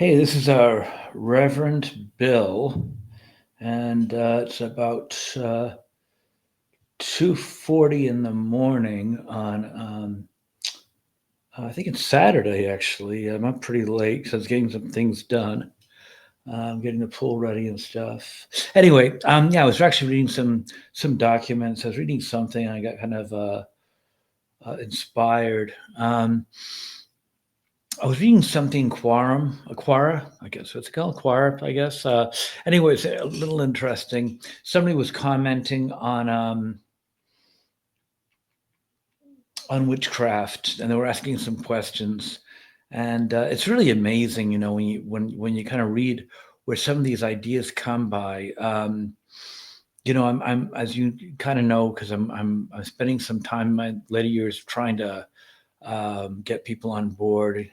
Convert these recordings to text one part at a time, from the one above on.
Hey, this is our Reverend Bill, and it's about 2:40 in the morning on, I think it's Saturday actually. I'm up pretty late because I was getting some things done. Getting the pool ready and stuff. Anyway, yeah, I was actually reading some documents. I was reading something, and I got kind of inspired. I was reading something Aquara, I guess what's it called, Aquara, I guess. Anyways, a little interesting. Somebody was commenting on witchcraft, and they were asking some questions, and it's really amazing, when you kind of read where some of these ideas come by. I'm as you kind of know, because I'm spending some time in my later years trying to get people on board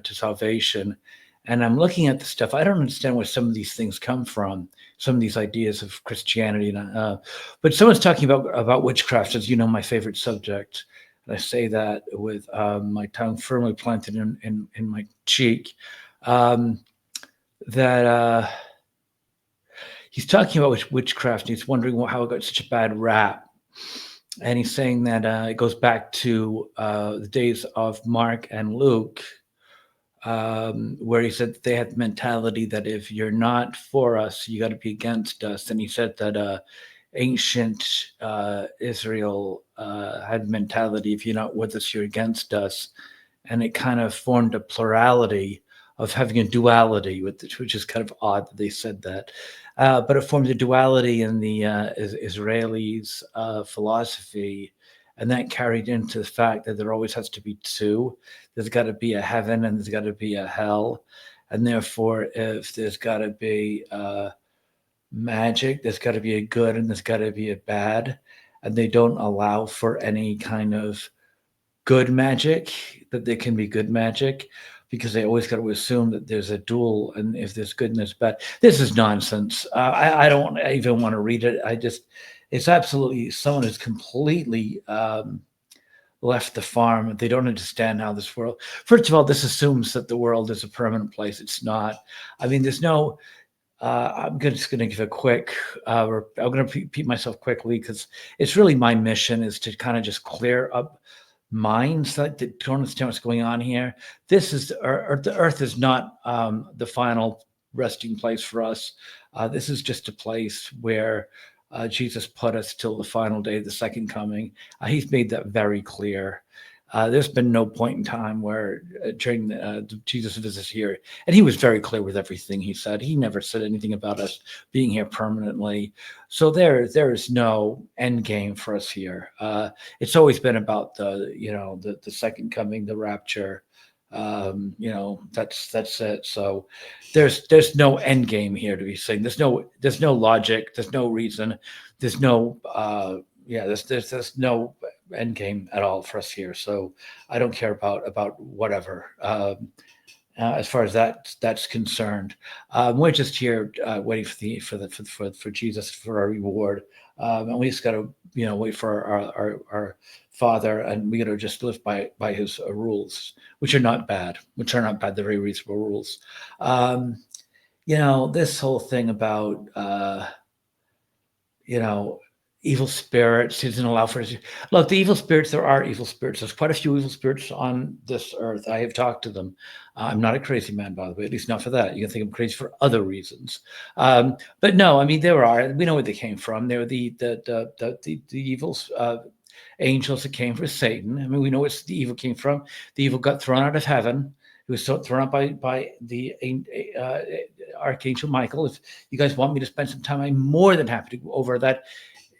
to salvation. And I'm looking at the stuff. I don't understand where some of these things come from, some of these ideas of Christianity. But someone's talking about witchcraft, as you know, my favorite subject. And I say that with my tongue firmly planted in my cheek. Um, that He's talking about witchcraft. And he's wondering how it got such a bad rap, and he's saying that it goes back to the days of Mark and Luke, where he said that they had the mentality that if you're not for us, you got to be against us. And he said that ancient Israel had mentality: if you're not with us, you're against us. And it kind of formed a plurality of having a duality, which is kind of odd that they said that. But it formed a duality in the Israelis' philosophy, and that carried into the fact that there always has to be two. There's got to be a heaven and there's got to be a hell, and therefore, if there's got to be magic, there's got to be a good and there's got to be a bad, and they don't allow for any kind of good magic, that there can be good magic, because they always got to assume that there's a duel, and if there's good and there's bad. This is nonsense. I don't even want to read it. It's absolutely, someone who's completely left the farm. They don't understand how this world, first of all, this assumes that the world is a permanent place. It's not. I mean, there's no, just going to give a quick, I'm going to repeat myself quickly, because it's really my mission is to kind of just clear up minds that don't understand what's going on here. This is the earth is not the final resting place for us. This is just a place where Jesus put us till the final day of the second coming. He's made that very clear. There's been no point in time where during Jesus' visit here, and he was very clear with everything he said. He never said anything about us being here permanently. So there is no end game for us here. It's always been about the second coming, the rapture. That's it. So there's no end game here to be saying. There's no logic. There's no reason. There's no there's no end game at all for us here. So I don't care about whatever. As far as that's concerned, we're just here waiting for Jesus for our reward, and we just got to wait for our Father, and we got to just live by His rules, which are not bad. They're very reasonable rules. This whole thing about you know, evil spirits. He doesn't allow for his. Look, the evil spirits, there are evil spirits. There's quite a few evil spirits on this earth. I have talked to them. I'm not a crazy man, by the way, at least not for that. You can think I'm crazy for other reasons. But no, I mean, there are. We know where they came from. They were the evil angels that came for Satan. I mean, we know where the evil came from. The evil got thrown out of heaven. It was thrown out by the Archangel Michael. If you guys want me to spend some time, I'm more than happy to go over that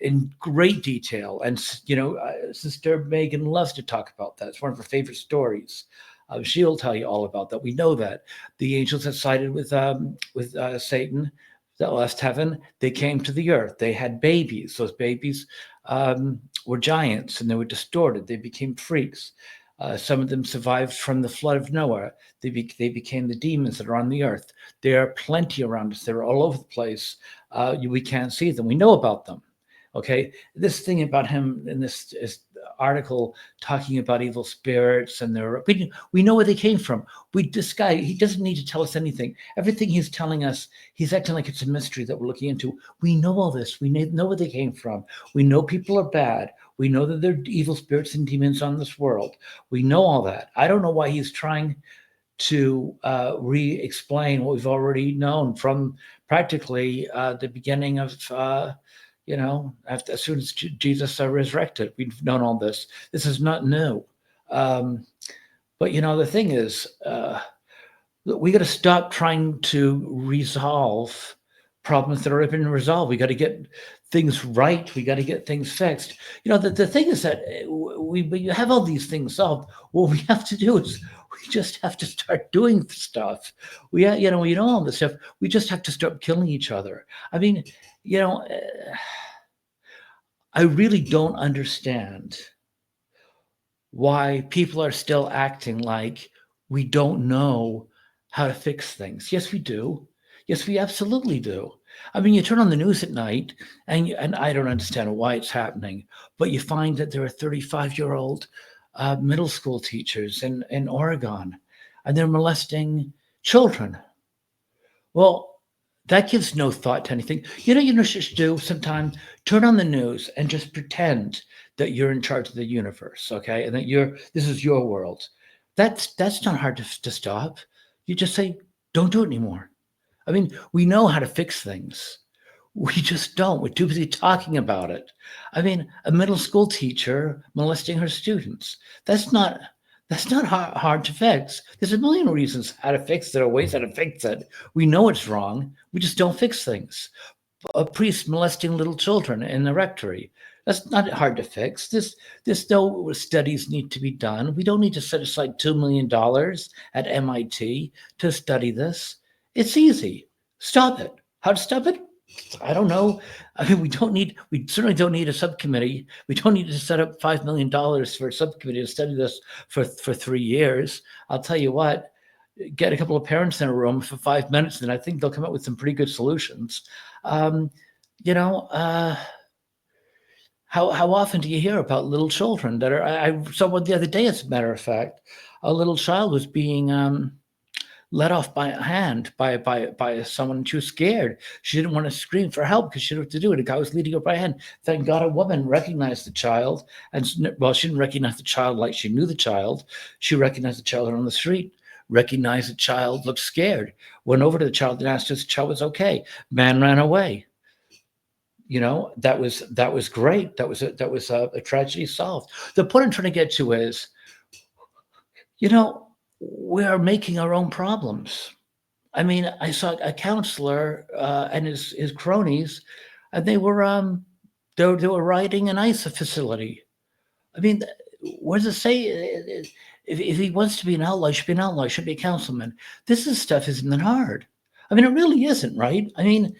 in great detail. And Sister Megan loves to talk about that. It's one of her favorite stories. She'll tell you all about that. We know that the angels that sided with Satan, that left heaven, they came to the earth. They had babies. Those babies were giants, and they were distorted. They became freaks. Some of them survived from the flood of Noah. They became the demons that are on the earth. There are plenty around us. They're all over the place. We can't see them. We know about them. Okay, this thing about him, and this is article talking about evil spirits and we know where they came from. This guy, he doesn't need to tell us anything. Everything he's telling us, he's acting like it's a mystery that we're looking into. We know all this. We know where they came from. We know people are bad. We know that there are evil spirits and demons on this world. We know all that. I don't know why he's trying to re-explain what we've already known from practically the beginning of as soon as Jesus resurrected. We've known all this. This is not new. But the thing is, we got to stop trying to resolve problems that have been resolved. We got to get things right. We got to get things fixed. The thing is that we have all these things solved. What we have to do is we just have to start doing stuff. We all this stuff. We just have to stop killing each other. I mean, I really don't understand why people are still acting like we don't know how to fix things. Yes, we do. Yes, we absolutely do. I mean, you turn on the news at night, and I don't understand why it's happening, but you find that there are 35-year-old middle school teachers in Oregon, and they're molesting children. Well, that gives no thought to anything. You should do sometimes? Turn on the news and just pretend that you're in charge of the universe, okay? And that this is your world. That's not hard to stop. You just say, don't do it anymore. I mean, we know how to fix things. We just don't. We're too busy talking about it. I mean, a middle school teacher molesting her students. That's not hard to fix. There's a million reasons how to fix it or ways how to fix it. We know it's wrong. We just don't fix things. A priest molesting little children in the rectory. That's not hard to fix. This no studies need to be done. We don't need to set aside $2 million at MIT to study this. It's easy. Stop it. How to stop it? I don't know. I mean, we certainly don't need a subcommittee. We don't need to set up $5 million for a subcommittee to study this for 3 years. I'll tell you what, get a couple of parents in a room for 5 minutes, and I think they'll come up with some pretty good solutions. How often do you hear about little children that are, I saw one the other day, as a matter of fact, a little child was being let off by a hand by someone. She was scared. She didn't want to scream for help because she didn't know what to do. And the guy was leading her by a hand. Thank God a woman recognized the child. And well, she didn't recognize the child like she knew the child. She recognized the child on the street, recognized the child, looked scared, went over to the child and asked if the child was okay. Man ran away. That was great. That was a tragedy solved. The point I'm trying to get to is, we are making our own problems. I mean, I saw a counselor and his cronies, and they were riding an ICE facility. I mean, what does it say? If he wants to be an outlaw, he should be an outlaw. He should be a councilman. This stuff isn't that hard. I mean, it really isn't, right? I mean,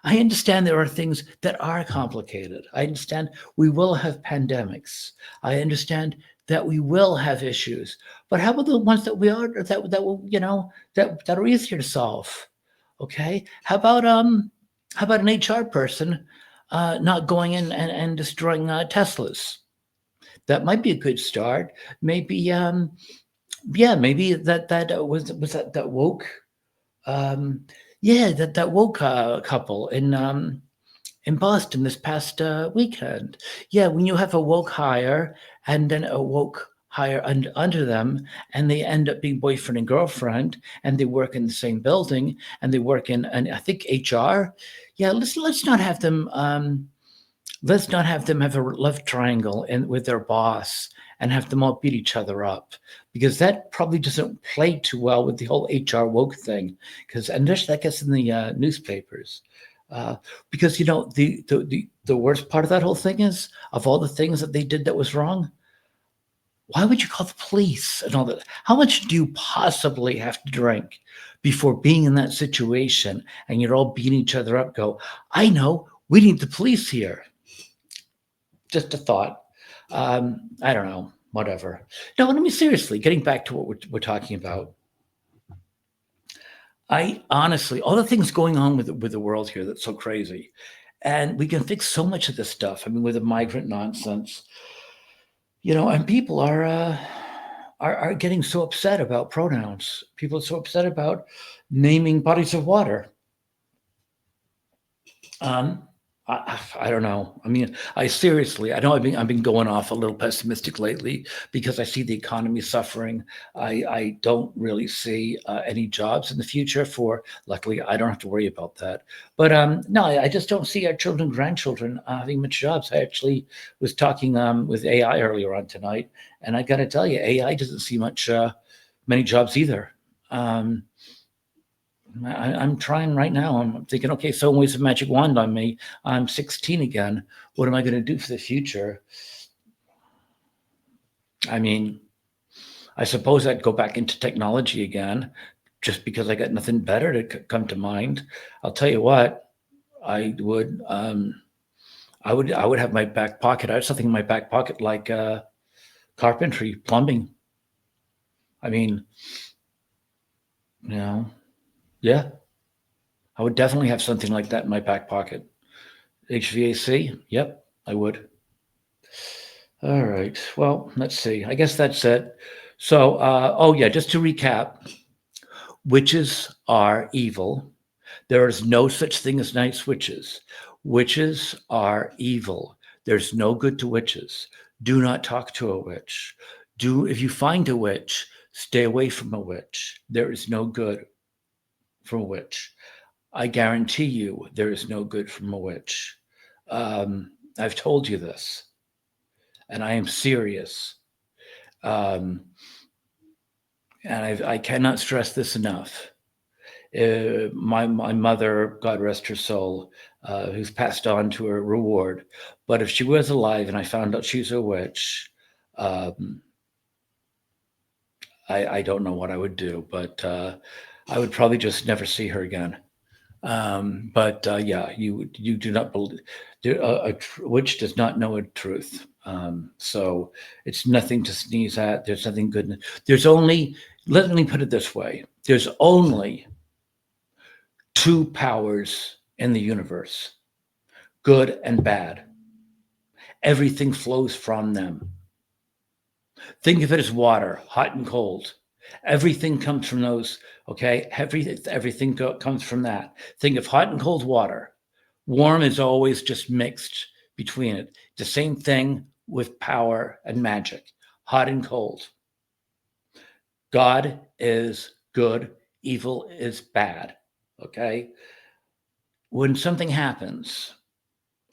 I understand there are things that are complicated. I understand we will have pandemics. I understand that we will have issues. But how about the ones that that are easier to solve? Okay. How about an HR person not going in and destroying Teslas? That might be a good start. Maybe maybe that was that woke that woke couple in Boston this past weekend. Yeah, when you have a woke hire and then a woke hire under them, and they end up being boyfriend and girlfriend, and they work in the same building, and they work in, and I think HR. Yeah, let's not have them. Let's not have them have a love triangle with their boss and have them all beat each other up, because that probably doesn't play too well with the whole HR woke thing. And that gets in the newspapers. Because the worst part of that whole thing is, of all the things that they did that was wrong, why would you call the police and all that? How much do you possibly have to drink before being in that situation and you're all beating each other up? Go, I know, we need the police here. Just a thought. I don't know, whatever. No, I mean, seriously, getting back to what we're talking about. I honestly, all the things going on with the world here that's so crazy, And we can fix so much of this stuff. I mean, with the migrant nonsense, and people are getting so upset about pronouns. People are so upset about naming bodies of water. Um, I don't know. I mean, I know I've been going off a little pessimistic lately because I see the economy suffering. I don't really see any jobs in the future. Luckily, I don't have to worry about that. But no, I just don't see our children, grandchildren having much jobs. I actually was talking with AI earlier on tonight, and I got to tell you, AI doesn't see many jobs either. Um, I'm trying right now. I'm thinking, okay, someone waves a magic wand on me. I'm 16 again. What am I going to do for the future? I mean, I suppose I'd go back into technology again, just because I got nothing better to come to mind. I'll tell you what, I would, I would have my back pocket. I have something in my back pocket like carpentry, plumbing. I mean, you know, yeah, I would definitely have something like that in my back pocket. HVAC, yep, I would. All right. Well, let's see. I guess that's it. So, oh yeah, just to recap, witches are evil. There is no such thing as nice witches. Witches are evil. There's no good to witches. Do not talk to a witch. If you find a witch, stay away from a witch. There is no good from a witch. I guarantee you, there is no good from a witch. I've told you this, and I am serious. Um, and I cannot stress this enough. My mother, God rest her soul, who's passed on to her reward. But if she was alive and I found out she's a witch, um, I don't know what I would do, but I would probably just never see her again. But yeah, you do not believe witch does not know a truth. So it's nothing to sneeze at. There's nothing good. There's only, let me put it this way: there's only two powers in the universe, good and bad. Everything flows from them. Think of it as water, hot and cold. Everything comes from those, okay? Everything comes from that. Think of hot and cold water. Warm is always just mixed between it. The same thing with power and magic, hot and cold. God is good, evil is bad, okay? When something happens,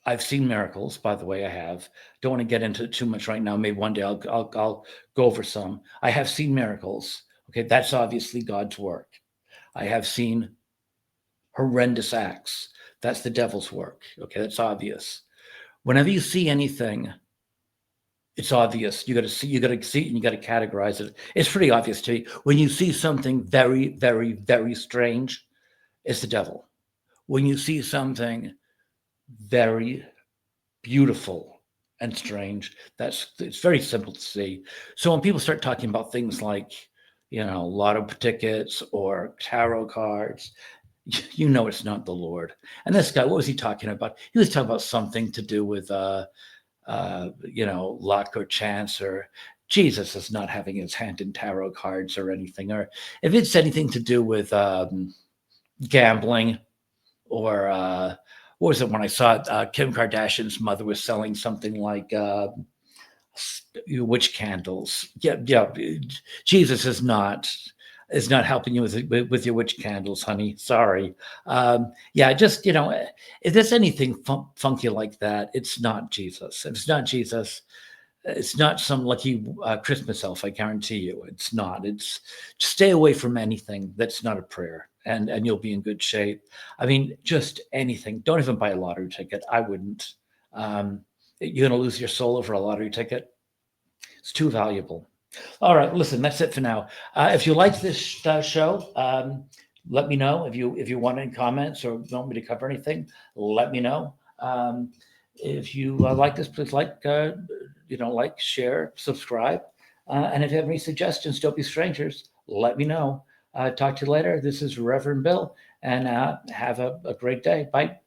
I've seen miracles, by the way. I have. Don't want to get into it too much right now. Maybe one day I'll go over some. I have seen miracles. Okay, that's obviously God's work. I have seen horrendous acts. That's the devil's work. Okay, that's obvious. Whenever you see anything, it's obvious. You got to see. You got to see it, and you got to categorize it. It's pretty obvious to you. When you see something very, very, very strange, it's the devil. When you see something very beautiful and strange, it's very simple to see. So when people start talking about things like, lotto tickets or tarot cards, it's not the Lord. And this guy, what was he talking about? He was talking about something to do with luck or chance, or Jesus is not having his hand in tarot cards or anything. Or if it's anything to do with gambling, or what was it when I saw it? Kim Kardashian's mother was selling something like witch candles. Yeah, yeah. Jesus is not helping you with your witch candles, honey. Sorry. Yeah, just if there's anything funky like that, it's not Jesus. If it's not Jesus, it's not some lucky Christmas elf. I guarantee you, it's not. It's just stay away from anything that's not a prayer, and you'll be in good shape. I mean, just anything. Don't even buy a lottery ticket. I wouldn't. You're gonna lose your soul over a lottery ticket. It's too valuable. All right, listen, that's it for now. If you like this show, let me know. If you want any comments or want me to cover anything, let me know. If you like this, please like, share, subscribe, and if you have any suggestions, don't be strangers. Let me know. Talk to you later. This is Reverend Bill, and have a great day. Bye.